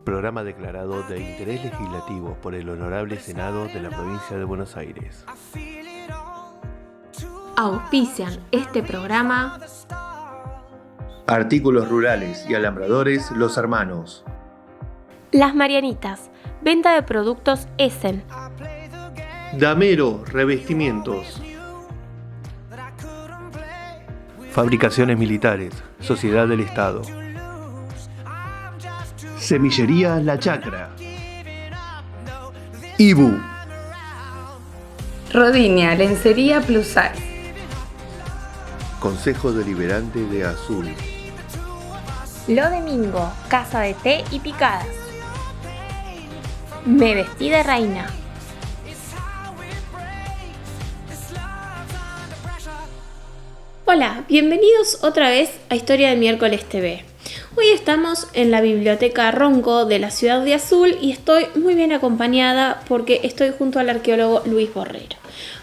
Programa declarado de interés legislativo por el Honorable Senado de la Provincia de Buenos Aires. Auspician este programa Artículos rurales y alambradores Los Hermanos. Las Marianitas, venta de productos Essen. Damero Revestimientos. Fabricaciones Militares, Sociedad del Estado. Semillería La Chacra. Ibu. Rodinia, lencería plus size. Consejo Deliberante de Azul. Lo Domingo, casa de té y picadas. Me vestí de reina. Hola, bienvenidos otra vez a Historia de Miércoles TV. Hoy estamos en la Biblioteca Ronco de la ciudad de Azul y estoy muy bien acompañada porque estoy junto al arqueólogo Luis Borrero.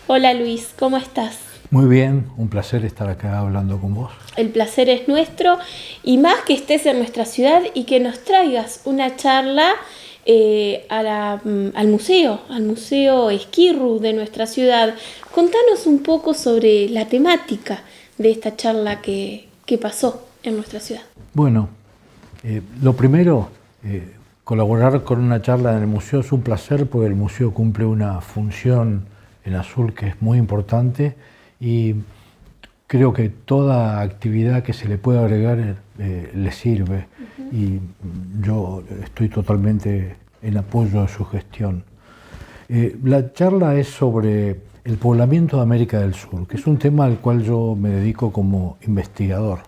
Hola Luis, ¿cómo estás? Muy bien, un placer estar acá hablando con vos. El placer es nuestro y más que estés en nuestra ciudad y que nos traigas una charla al Museo Esquirru de nuestra ciudad. Contanos un poco sobre la temática de esta charla que pasó en nuestra ciudad. Bueno, lo primero, colaborar con una charla en el museo es un placer porque el museo cumple una función en Azul que es muy importante y creo que toda actividad que se le pueda agregar le sirve y yo estoy totalmente en apoyo de su gestión. La charla es sobre el poblamiento de América del Sur, que es un tema al cual yo me dedico como investigador,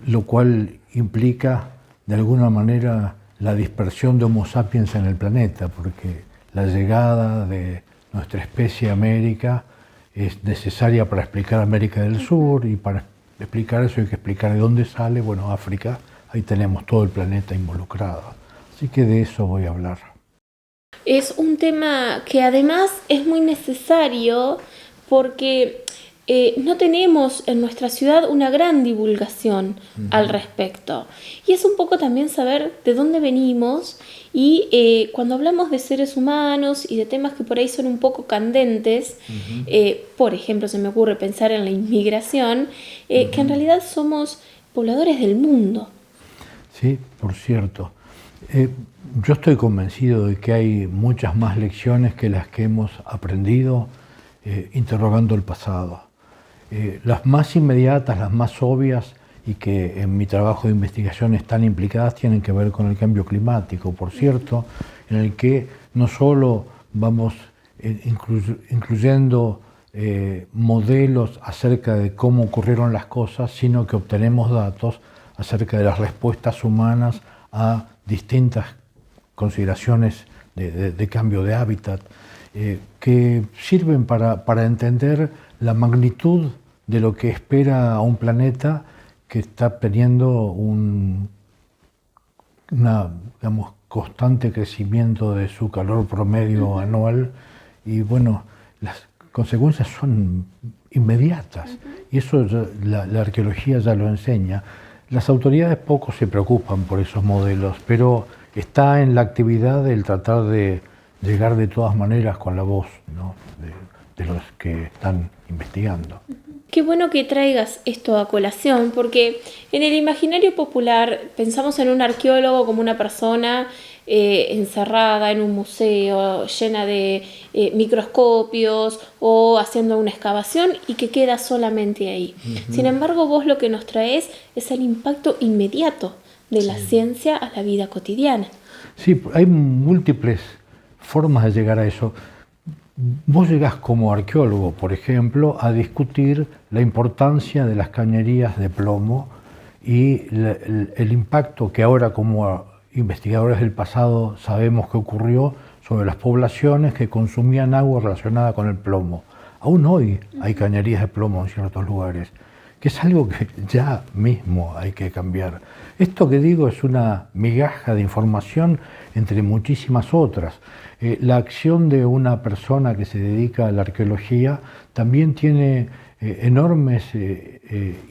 lo cual implica de alguna manera la dispersión de Homo sapiens en el planeta, porque la llegada de nuestra especie a América es necesaria para explicar América del Sur y para explicar eso hay que explicar de dónde sale, bueno, África, ahí tenemos todo el planeta involucrado. Así que de eso voy a hablar. Es un tema que además es muy necesario porque no tenemos en nuestra ciudad una gran divulgación al respecto. Y es un poco también saber de dónde venimos y cuando hablamos de seres humanos y de temas que por ahí son un poco candentes, por ejemplo, se me ocurre pensar en la inmigración, que en realidad somos pobladores del mundo. Sí, por cierto. Yo estoy convencido de que hay muchas más lecciones que las que hemos aprendido interrogando el pasado. Las más inmediatas, las más obvias y que en mi trabajo de investigación están implicadas tienen que ver con el cambio climático, por cierto, en el que no solo vamos incluyendo modelos acerca de cómo ocurrieron las cosas, sino que obtenemos datos acerca de las respuestas humanas a distintas consideraciones de cambio de hábitat, que sirven para entender la magnitud de lo que espera a un planeta que está teniendo un constante crecimiento de su calor promedio anual y bueno, las consecuencias son inmediatas y eso la arqueología ya lo enseña. Las autoridades poco se preocupan por esos modelos, pero está en la actividad el tratar de llegar de todas maneras con la voz, ¿no?, de los que están investigando. Qué bueno que traigas esto a colación, porque en el imaginario popular pensamos en un arqueólogo como una persona encerrada en un museo, llena de microscopios o haciendo una excavación y que queda solamente ahí. Sin embargo, vos lo que nos traes es el impacto inmediato de la ciencia a la vida cotidiana. Sí, hay múltiples formas de llegar a eso. Vos llegás como arqueólogo, por ejemplo, a discutir la importancia de las cañerías de plomo y el impacto que ahora como investigadores del pasado sabemos que ocurrió sobre las poblaciones que consumían agua relacionada con el plomo. Aún hoy hay cañerías de plomo en ciertos lugares, que es algo que ya mismo hay que cambiar. Esto que digo es una migaja de información entre muchísimas otras. La acción de una persona que se dedica a la arqueología también tiene enormes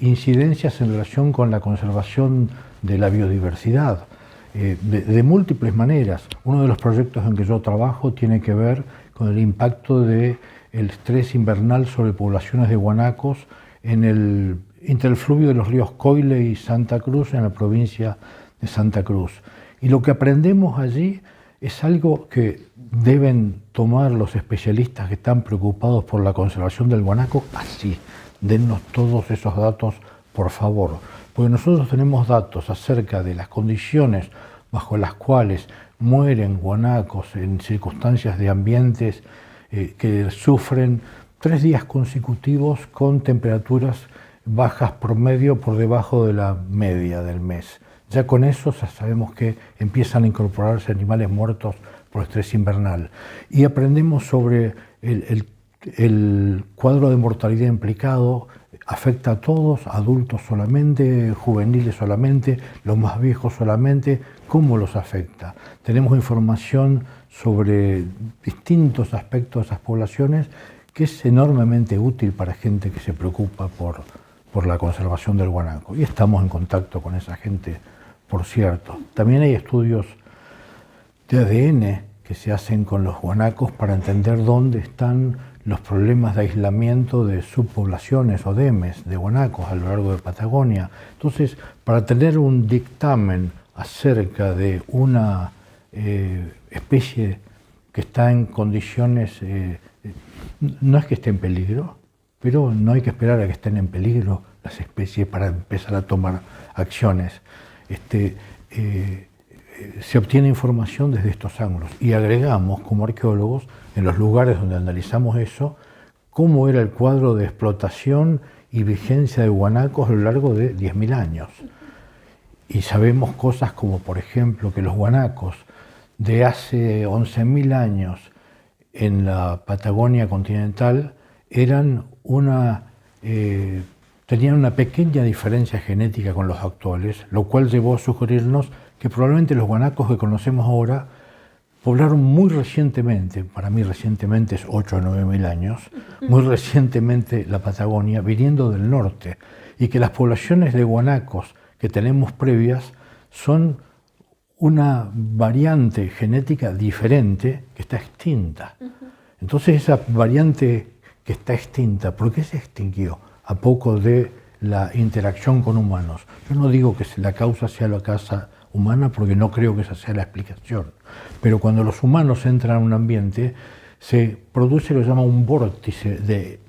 incidencias en relación con la conservación de la biodiversidad. de múltiples maneras. Uno de los proyectos en que yo trabajo tiene que ver con el impacto del estrés invernal sobre poblaciones de guanacos en el interfluvio de los ríos Coile y Santa Cruz, en la provincia de Santa Cruz. Y lo que aprendemos allí es algo que deben tomar los especialistas que están preocupados por la conservación del guanaco así. Dennos todos esos datos, por favor, porque nosotros tenemos datos acerca de las condiciones bajo las cuales mueren guanacos en circunstancias de ambientes que sufren 3 días consecutivos con temperaturas bajas promedio por debajo de la media del mes. Ya con eso sabemos que empiezan a incorporarse animales muertos por estrés invernal. Y aprendemos sobre el cuadro de mortalidad implicado, afecta a todos, adultos solamente, juveniles solamente, los más viejos solamente, cómo los afecta. Tenemos información sobre distintos aspectos de esas poblaciones que es enormemente útil para gente que se preocupa por la conservación del guanaco. Y estamos en contacto con esa gente, por cierto. También hay estudios de ADN que se hacen con los guanacos para entender dónde están los problemas de aislamiento de subpoblaciones o demes de guanacos a lo largo de Patagonia. Entonces, para tener un dictamen acerca de una especie que está en condiciones, no es que esté en peligro, pero no hay que esperar a que estén en peligro las especies para empezar a tomar acciones. Se obtiene información desde estos ángulos y agregamos como arqueólogos en los lugares donde analizamos eso cómo era el cuadro de explotación y vigencia de guanacos a lo largo de 10.000 años. Y sabemos cosas como, por ejemplo, que los guanacos de hace 11.000 años en la Patagonia continental eran tenían una pequeña diferencia genética con los actuales, lo cual llevó a sugerirnos que probablemente los guanacos que conocemos ahora poblaron muy recientemente, para mí recientemente es 8 o 9.000 años, muy recientemente la Patagonia, viniendo del norte, y que las poblaciones de guanacos que tenemos previas son una variante genética diferente que está extinta. Entonces esa variante que está extinta, ¿por qué se extinguió? A poco de la interacción con humanos. Yo no digo que la causa sea la causa humana porque no creo que esa sea la explicación. Pero cuando los humanos entran a un ambiente, se produce lo que se llama un vórtice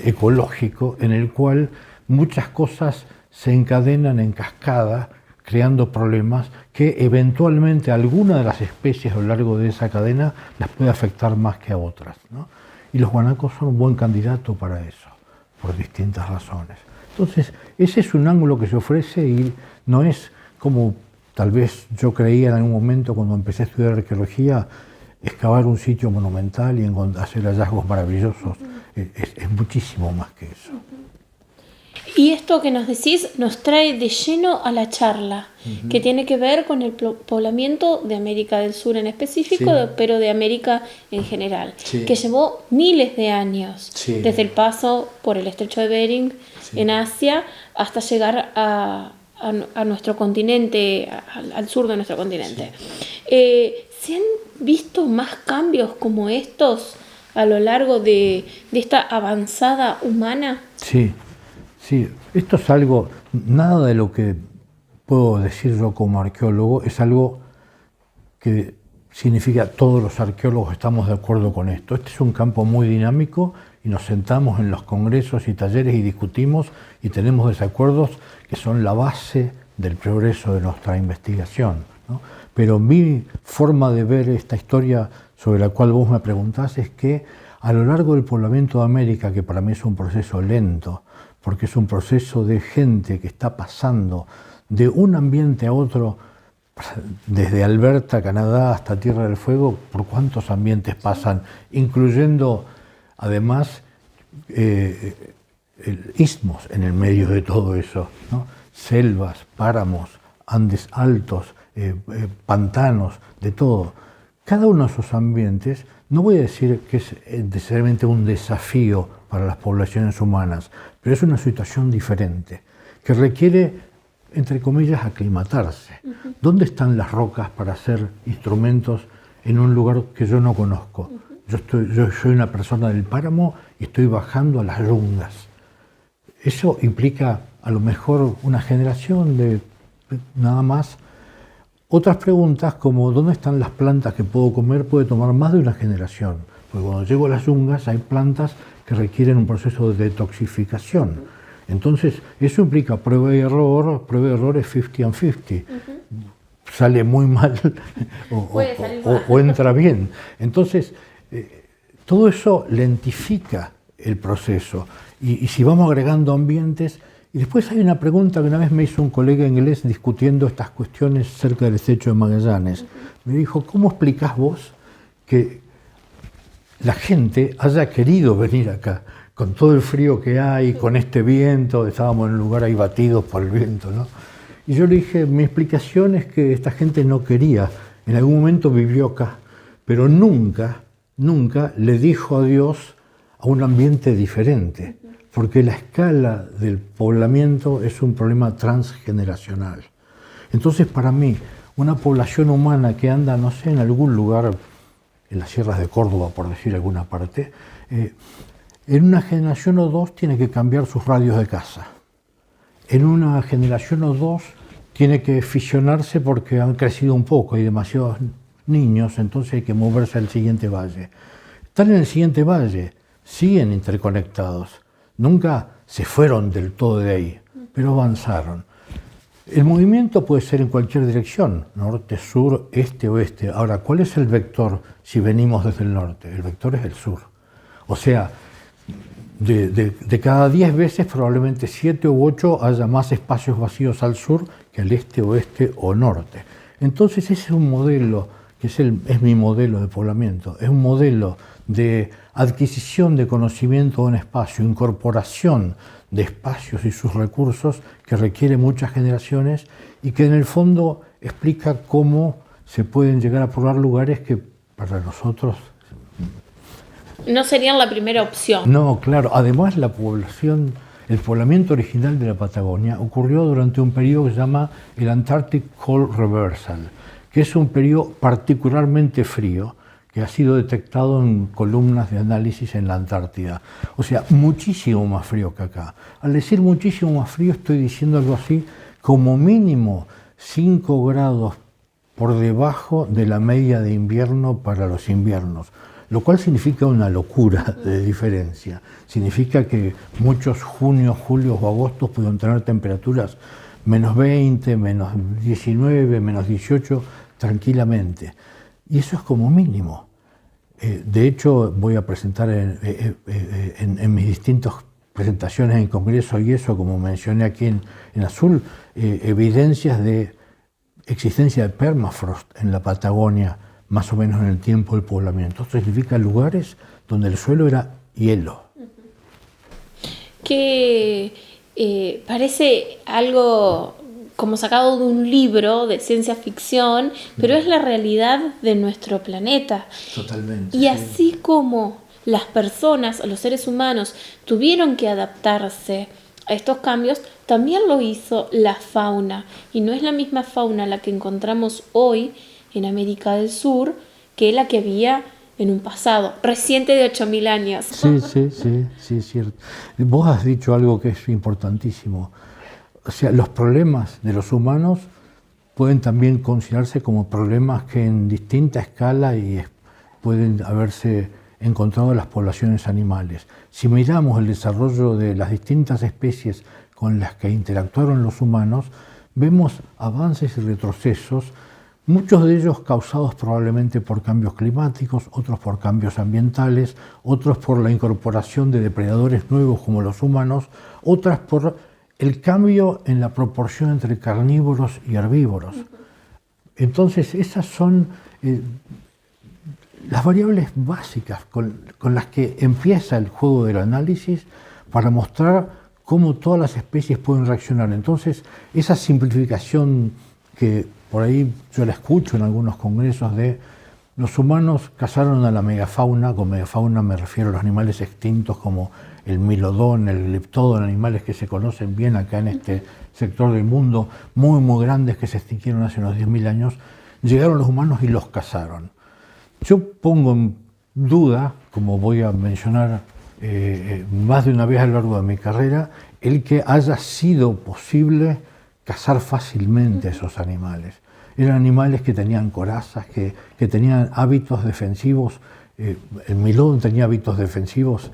ecológico en el cual muchas cosas se encadenan en cascada, creando problemas que eventualmente alguna de las especies a lo largo de esa cadena las puede afectar más que a otras, ¿no? Y los guanacos son un buen candidato para eso, por distintas razones. Entonces, ese es un ángulo que se ofrece y no es como tal vez yo creía en algún momento cuando empecé a estudiar arqueología, excavar un sitio monumental y hacer hallazgos maravillosos. Es muchísimo más que eso. Y esto que nos decís nos trae de lleno a la charla, que tiene que ver con el poblamiento de América del Sur en específico, sí, pero de América en general, sí, que llevó miles de años, sí, desde el paso por el estrecho de Bering, sí, en Asia, hasta llegar a nuestro continente, al sur de nuestro continente. Sí. ¿Se han visto más cambios como estos a lo largo de esta avanzada humana? Sí. Sí, esto es algo, nada de lo que puedo decir yo como arqueólogo es algo que significa todos los arqueólogos estamos de acuerdo con esto. Este es un campo muy dinámico y nos sentamos en los congresos y talleres y discutimos y tenemos desacuerdos que son la base del progreso de nuestra investigación, ¿no? Pero mi forma de ver esta historia sobre la cual vos me preguntás es que a lo largo del poblamiento de América, que para mí es un proceso lento, porque es un proceso de gente que está pasando de un ambiente a otro, desde Alberta, Canadá, hasta Tierra del Fuego, ¿por cuántos ambientes pasan? Incluyendo, además, istmos en el medio de todo eso, ¿no? Selvas, páramos, Andes altos, pantanos, de todo. Cada uno de esos ambientes, no voy a decir que es necesariamente un desafío para las poblaciones humanas, pero es una situación diferente, que requiere entre comillas, aclimatarse. ¿Dónde están las rocas para hacer instrumentos en un lugar que yo no conozco? Yo soy una persona del páramo y estoy bajando a las yungas. Eso implica a lo mejor una generación de nada más. Otras preguntas como ¿dónde están las plantas que puedo comer? Puede tomar más de una generación. Porque cuando llego a las yungas hay plantas que requieren un proceso de detoxificación. Entonces eso implica prueba y error es 50 and 50. Sale muy mal o entra bien. Entonces todo eso lentifica el proceso. Y si vamos agregando ambientes. Y después hay una pregunta que una vez me hizo un colega inglés discutiendo estas cuestiones cerca del estrecho de Magallanes. Me dijo, ¿cómo explicás vos que la gente haya querido venir acá con todo el frío que hay, con este viento? Estábamos en un lugar ahí batidos por el viento, ¿no? Y yo le dije, mi explicación es que esta gente no quería, en algún momento vivió acá, pero nunca le dijo adiós a un ambiente diferente. Porque la escala del poblamiento es un problema transgeneracional. Entonces, para mí, una población humana que anda, no sé, en algún lugar, en las sierras de Córdoba, por decir alguna parte, en una generación o dos tiene que cambiar sus radios de casa. En una generación o dos tiene que fisionarse porque han crecido un poco, hay demasiados niños, entonces hay que moverse al siguiente valle. Están en el siguiente valle, siguen interconectados. Nunca se fueron del todo de ahí, pero avanzaron. El movimiento puede ser en cualquier dirección, norte, sur, este, oeste. Ahora, ¿cuál es el vector si venimos desde el norte? El vector es el sur. O sea, de cada 10 veces, probablemente 7 u 8 haya más espacios vacíos al sur que al este, oeste o norte. Entonces, ese es un modelo, que es mi modelo de poblamiento, es un modelo de adquisición de conocimiento de un espacio, incorporación de espacios y sus recursos que requiere muchas generaciones y que en el fondo explica cómo se pueden llegar a poblar lugares que para nosotros no serían la primera opción. No, claro. Además, el poblamiento original de la Patagonia ocurrió durante un periodo que se llama el Antarctic Cold Reversal, que es un periodo particularmente frío, que ha sido detectado en columnas de análisis en la Antártida. O sea, muchísimo más frío que acá. Al decir muchísimo más frío, estoy diciendo algo así, como mínimo 5 grados por debajo de la media de invierno para los inviernos, lo cual significa una locura de diferencia. Significa que muchos junios, julios o agostos pudieron tener temperaturas menos 20, menos 19, menos 18, tranquilamente. Y eso es como mínimo. De hecho, voy a presentar en mis distintas presentaciones en congreso y eso, como mencioné aquí en azul, evidencias de existencia de permafrost en la Patagonia, más o menos en el tiempo del poblamiento. Esto significa lugares donde el suelo era hielo. Que parece algo como sacado de un libro de ciencia ficción, pero es la realidad de nuestro planeta. Totalmente. Y así como las personas, los seres humanos, tuvieron que adaptarse a estos cambios, también lo hizo la fauna. Y no es la misma fauna la que encontramos hoy en América del Sur que la que había en un pasado reciente de 8.000 años. Sí, es cierto. Vos has dicho algo que es importantísimo. O sea, los problemas de los humanos pueden también considerarse como problemas que en distinta escala pueden haberse encontrado en las poblaciones animales. Si miramos el desarrollo de las distintas especies con las que interactuaron los humanos, vemos avances y retrocesos, muchos de ellos causados probablemente por cambios climáticos, otros por cambios ambientales, otros por la incorporación de depredadores nuevos como los humanos, otras por el cambio en la proporción entre carnívoros y herbívoros. Entonces, esas son las variables básicas con las que empieza el juego del análisis para mostrar cómo todas las especies pueden reaccionar. Entonces, esa simplificación que por ahí yo la escucho en algunos congresos de los humanos cazaron a la megafauna, con megafauna me refiero a los animales extintos como el milodón, el gliptodon, animales que se conocen bien acá en este sector del mundo, muy, muy grandes que se extinguieron hace unos 10.000 años, llegaron los humanos y los cazaron. Yo pongo en duda, como voy a mencionar más de una vez a lo largo de mi carrera, el que haya sido posible cazar fácilmente a esos animales. Eran animales que tenían corazas, que tenían hábitos defensivos. El milodón tenía hábitos defensivos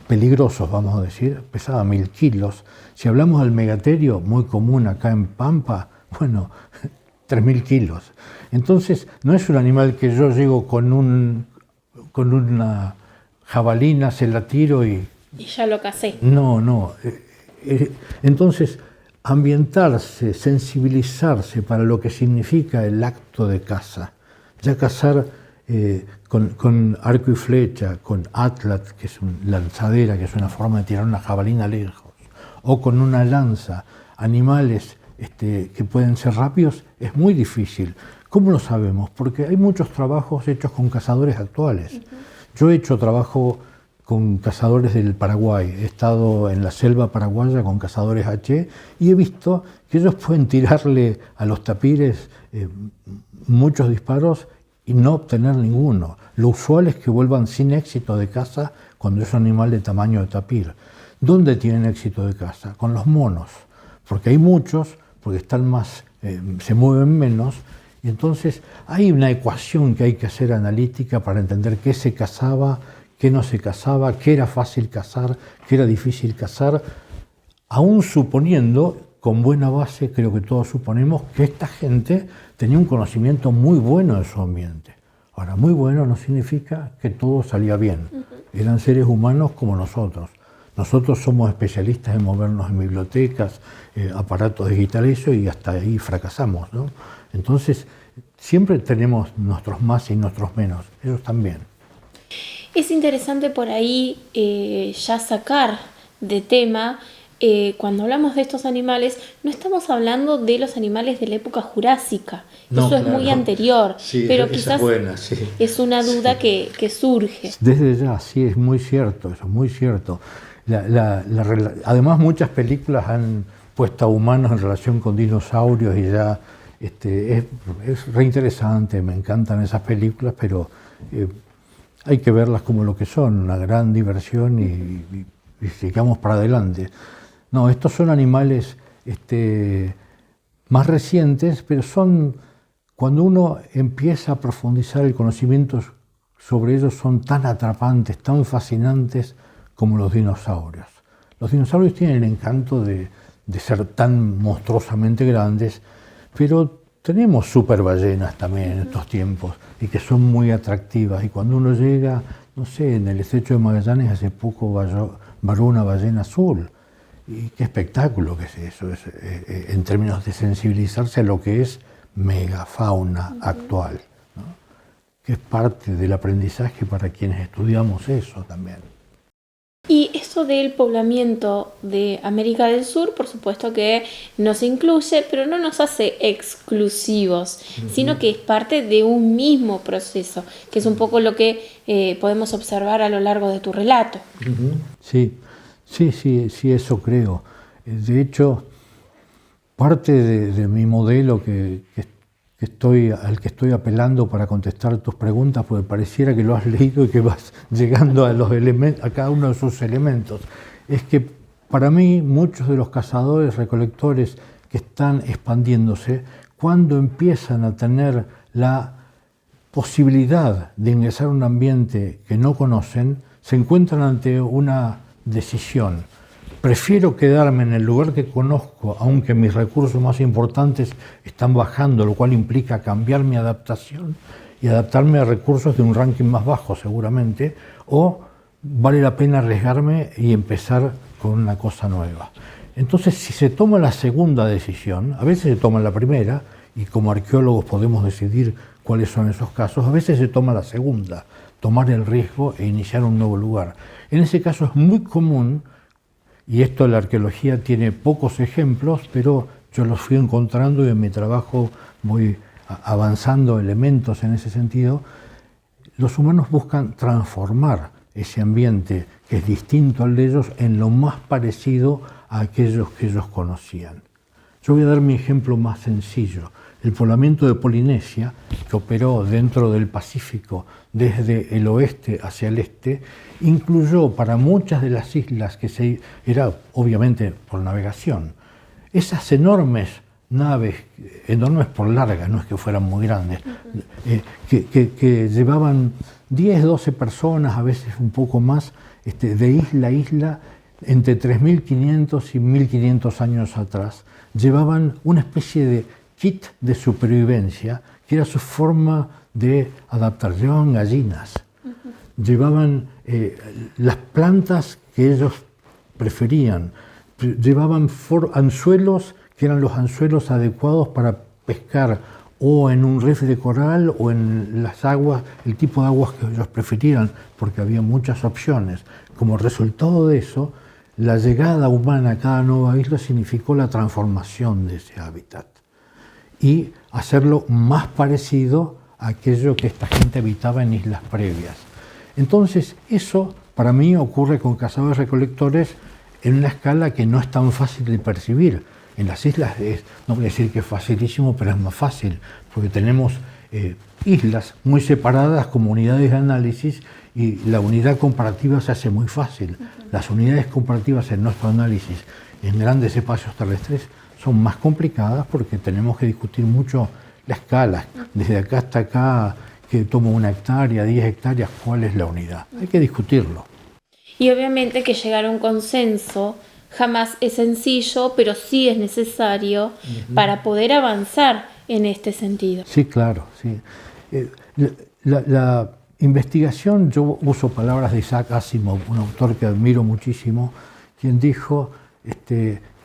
peligrosos, vamos a decir, pesaba 1000 kilos. Si hablamos del megaterio, muy común acá en Pampa, bueno, 3000 kilos. Entonces, no es un animal que yo llego con una jabalina, se la tiro y ya lo casé. No. Entonces, ambientarse, sensibilizarse para lo que significa el acto de caza. Ya cazar con arco y flecha, con atlat, que es una lanzadera, que es una forma de tirar una jabalina lejos, o con una lanza, animales que pueden ser rápidos, es muy difícil. ¿Cómo lo sabemos? Porque hay muchos trabajos hechos con cazadores actuales. Yo he hecho trabajo con cazadores del Paraguay, he estado en la selva paraguaya con cazadores H y he visto que ellos pueden tirarle a los tapires muchos disparos y no obtener ninguno. Lo usual es que vuelvan sin éxito de caza cuando es un animal de tamaño de tapir. ¿Dónde tienen éxito de caza? Con los monos, porque hay muchos, porque están más, se mueven menos, y entonces hay una ecuación que hay que hacer analítica para entender qué se cazaba, qué no se cazaba, qué era fácil cazar, qué era difícil cazar, aún suponiendo, con buena base, creo que todos suponemos, que esta gente tenía un conocimiento muy bueno de su ambiente. Ahora, muy bueno no significa que todo salía bien. Eran seres humanos como nosotros. Nosotros somos especialistas en movernos en bibliotecas, aparatos digitales y hasta ahí fracasamos, ¿no? Entonces, siempre tenemos nuestros más y nuestros menos, ellos también. Es interesante por ahí ya sacar de tema, cuando hablamos de estos animales, no estamos hablando de los animales de la época jurásica, no, eso es muy anterior, sí, pero quizás sí. Es una duda que surge. Desde ya, sí, es muy cierto, eso es muy cierto. Además, muchas películas han puesto a humanos en relación con dinosaurios y ya es reinteresante, me encantan esas películas, pero hay que verlas como lo que son, una gran diversión y sigamos para adelante. No, estos son animales más recientes, pero son, cuando uno empieza a profundizar el conocimiento sobre ellos, son tan atrapantes, tan fascinantes como los dinosaurios. Los dinosaurios tienen el encanto de ser tan monstruosamente grandes, pero tenemos superballenas también en estos tiempos y que son muy atractivas. Y cuando uno llega, no sé, en el estrecho de Magallanes hace poco varó una ballena azul. Y qué espectáculo que es eso, en términos de sensibilizarse a lo que es megafauna actual, ¿no? Que es parte del aprendizaje para quienes estudiamos eso también. Y eso del poblamiento de América del Sur, por supuesto que nos incluye, pero no nos hace exclusivos, sino que es parte de un mismo proceso, que es un poco lo que podemos observar a lo largo de tu relato. Sí, eso creo. De hecho, parte de mi modelo al que estoy apelando para contestar tus preguntas, porque pareciera que lo has leído y que vas llegando a cada uno de sus elementos, es que para mí muchos de los cazadores recolectores que están expandiéndose, cuando empiezan a tener la posibilidad de ingresar a un ambiente que no conocen, se encuentran ante una decisión. Prefiero quedarme en el lugar que conozco, aunque mis recursos más importantes están bajando, lo cual implica cambiar mi adaptación y adaptarme a recursos de un ranking más bajo seguramente, o vale la pena arriesgarme y empezar con una cosa nueva. Entonces, si se toma la segunda decisión, a veces se toma la primera, y como arqueólogos podemos decidir cuáles son esos casos, a veces se toma la segunda, tomar el riesgo e iniciar un nuevo lugar. En ese caso es muy común, y esto la arqueología tiene pocos ejemplos, pero yo los fui encontrando y en mi trabajo voy avanzando elementos en ese sentido. Los humanos buscan transformar ese ambiente que es distinto al de ellos en lo más parecido a aquellos que ellos conocían. Yo voy a dar mi ejemplo más sencillo. El poblamiento de Polinesia, que operó dentro del Pacífico desde el oeste hacia el este, incluyó para muchas de las islas, era obviamente por navegación, esas enormes naves, enormes por larga, no es que fueran muy grandes, que llevaban 10, 12 personas, a veces un poco más, de isla a isla, entre 3.500 y 1.500 años atrás, llevaban una especie de kit de supervivencia, que era su forma de adaptar. Llevaban gallinas, llevaban las plantas que ellos preferían, llevaban anzuelos que eran los anzuelos adecuados para pescar o en un reef de coral o en las aguas, el tipo de aguas que ellos preferían, porque había muchas opciones. Como resultado de eso, la llegada humana a cada nueva isla significó la transformación de ese hábitat y hacerlo más parecido a aquello que esta gente habitaba en islas previas. Entonces, eso para mí ocurre con cazadores-recolectores en una escala que no es tan fácil de percibir. En las islas no voy a decir que es facilísimo, pero es más fácil, porque tenemos islas muy separadas como unidades de análisis y la unidad comparativa se hace muy fácil. Las unidades comparativas en nuestro análisis en grandes espacios terrestres son más complicadas porque tenemos que discutir mucho la escala, desde acá hasta acá, que toma 1 hectárea, 10 hectáreas, ¿cuál es la unidad? Hay que discutirlo. Y obviamente que llegar a un consenso jamás es sencillo, pero sí es necesario para poder avanzar en este sentido. Sí, claro. Sí. La investigación, yo uso palabras de Isaac Asimov, un autor que admiro muchísimo, quien dijo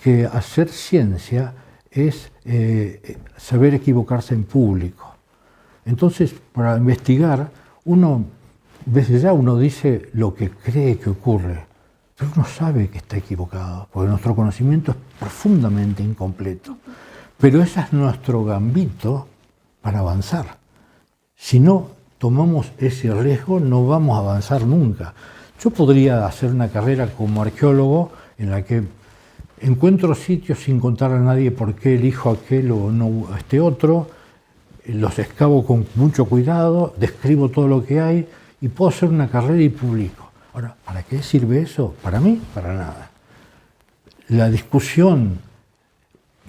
que hacer ciencia es saber equivocarse en público. Entonces, para investigar, desde ya uno dice lo que cree que ocurre, pero uno sabe que está equivocado, porque nuestro conocimiento es profundamente incompleto. Pero ese es nuestro gambito para avanzar. Si no tomamos ese riesgo, no vamos a avanzar nunca. Yo podría hacer una carrera como arqueólogo en la que encuentro sitios sin contar a nadie por qué elijo aquel o no este otro, los excavo con mucho cuidado, describo todo lo que hay y puedo hacer una carrera y publico. Ahora, ¿para qué sirve eso? Para mí, para nada. La discusión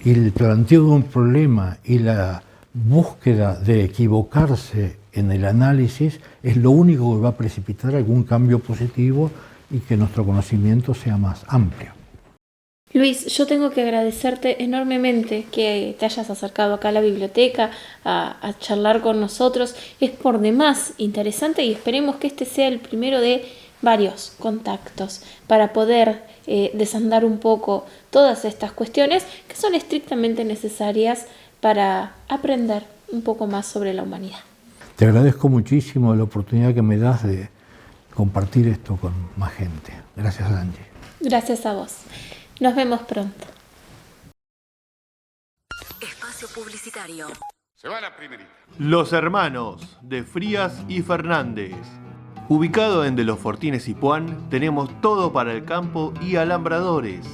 y el planteo de un problema y la búsqueda de equivocarse en el análisis es lo único que va a precipitar algún cambio positivo y que nuestro conocimiento sea más amplio. Luis, yo tengo que agradecerte enormemente que te hayas acercado acá a la biblioteca a charlar con nosotros. Es por demás interesante y esperemos que este sea el primero de varios contactos para poder desandar un poco todas estas cuestiones que son estrictamente necesarias para aprender un poco más sobre la humanidad. Te agradezco muchísimo la oportunidad que me das de compartir esto con más gente. Gracias, Angie. Gracias a vos. Nos vemos pronto. Espacio publicitario. Se va la primerita. Los Hermanos, de Frías y Fernández. Ubicado en De los Fortines y Puan, tenemos todo para el campo y alambradores.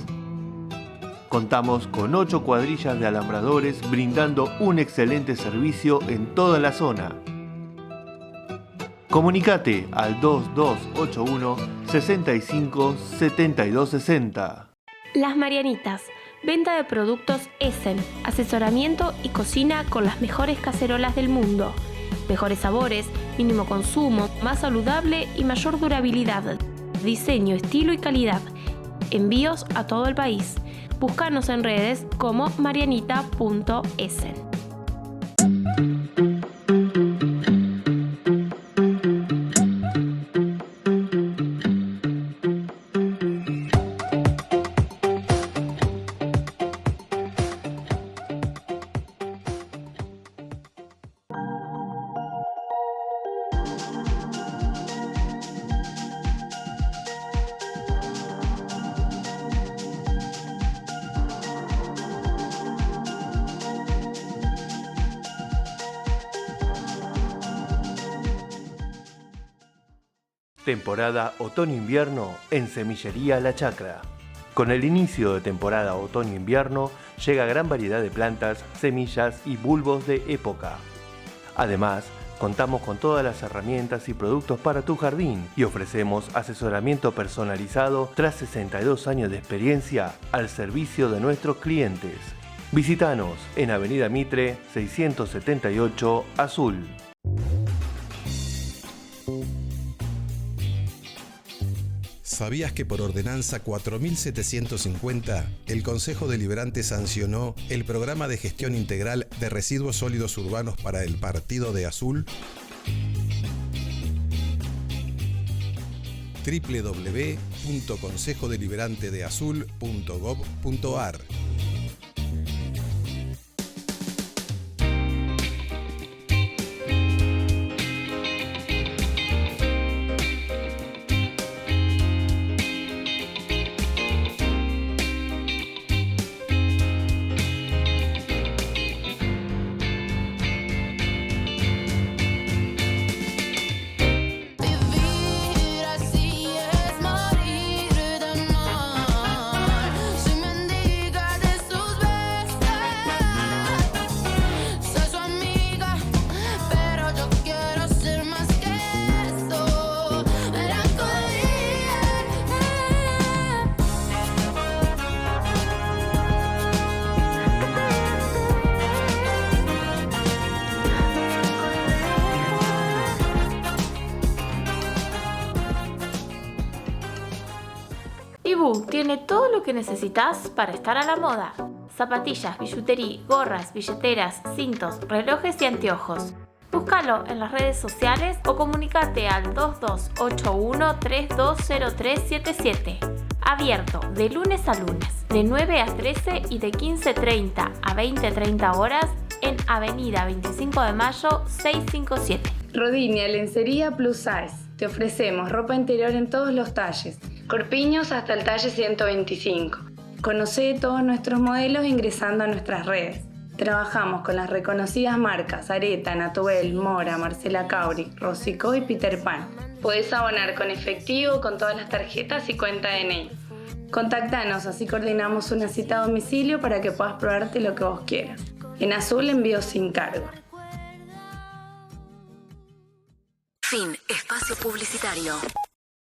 Contamos con 8 cuadrillas de alambradores brindando un excelente servicio en toda la zona. Comunicate al 2281 65 72 60. Las Marianitas, venta de productos Essen, asesoramiento y cocina con las mejores cacerolas del mundo. Mejores sabores, mínimo consumo, más saludable y mayor durabilidad. Diseño, estilo y calidad. Envíos a todo el país. Búscanos en redes como marianita.essen. Temporada otoño-invierno en Semillería La Chacra. Con el inicio de temporada otoño-invierno llega gran variedad de plantas, semillas y bulbos de época. Además, contamos con todas las herramientas y productos para tu jardín y ofrecemos asesoramiento personalizado tras 62 años de experiencia al servicio de nuestros clientes. Visítanos en Avenida Mitre 678 Azul. ¿Sabías que por ordenanza 4750 el Consejo Deliberante sancionó el Programa de Gestión Integral de Residuos Sólidos Urbanos para el Partido de Azul? www.consejodeliberantedeazul.gov.ar. Ibu tiene todo lo que necesitas para estar a la moda. Zapatillas, billutería, gorras, billeteras, cintos, relojes y anteojos. Búscalo en las redes sociales o comunícate al 2281-320377. Abierto de lunes a lunes, de 9 a 13 y de 15:30 a 20:30 horas en Avenida 25 de Mayo 657. Rodinia Lencería Plus Size. Te ofrecemos ropa interior en todos los talles, corpiños hasta el talle 125. Conocé todos nuestros modelos ingresando a nuestras redes. Trabajamos con las reconocidas marcas Areta, Natuel, Mora, Marcela Cauri, Rosicó y Peter Pan. Podés abonar con efectivo, con todas las tarjetas y cuenta DNI. Contactanos, así coordinamos una cita a domicilio para que puedas probarte lo que vos quieras. En Azul, envío sin cargo. Fin. Espacio publicitario.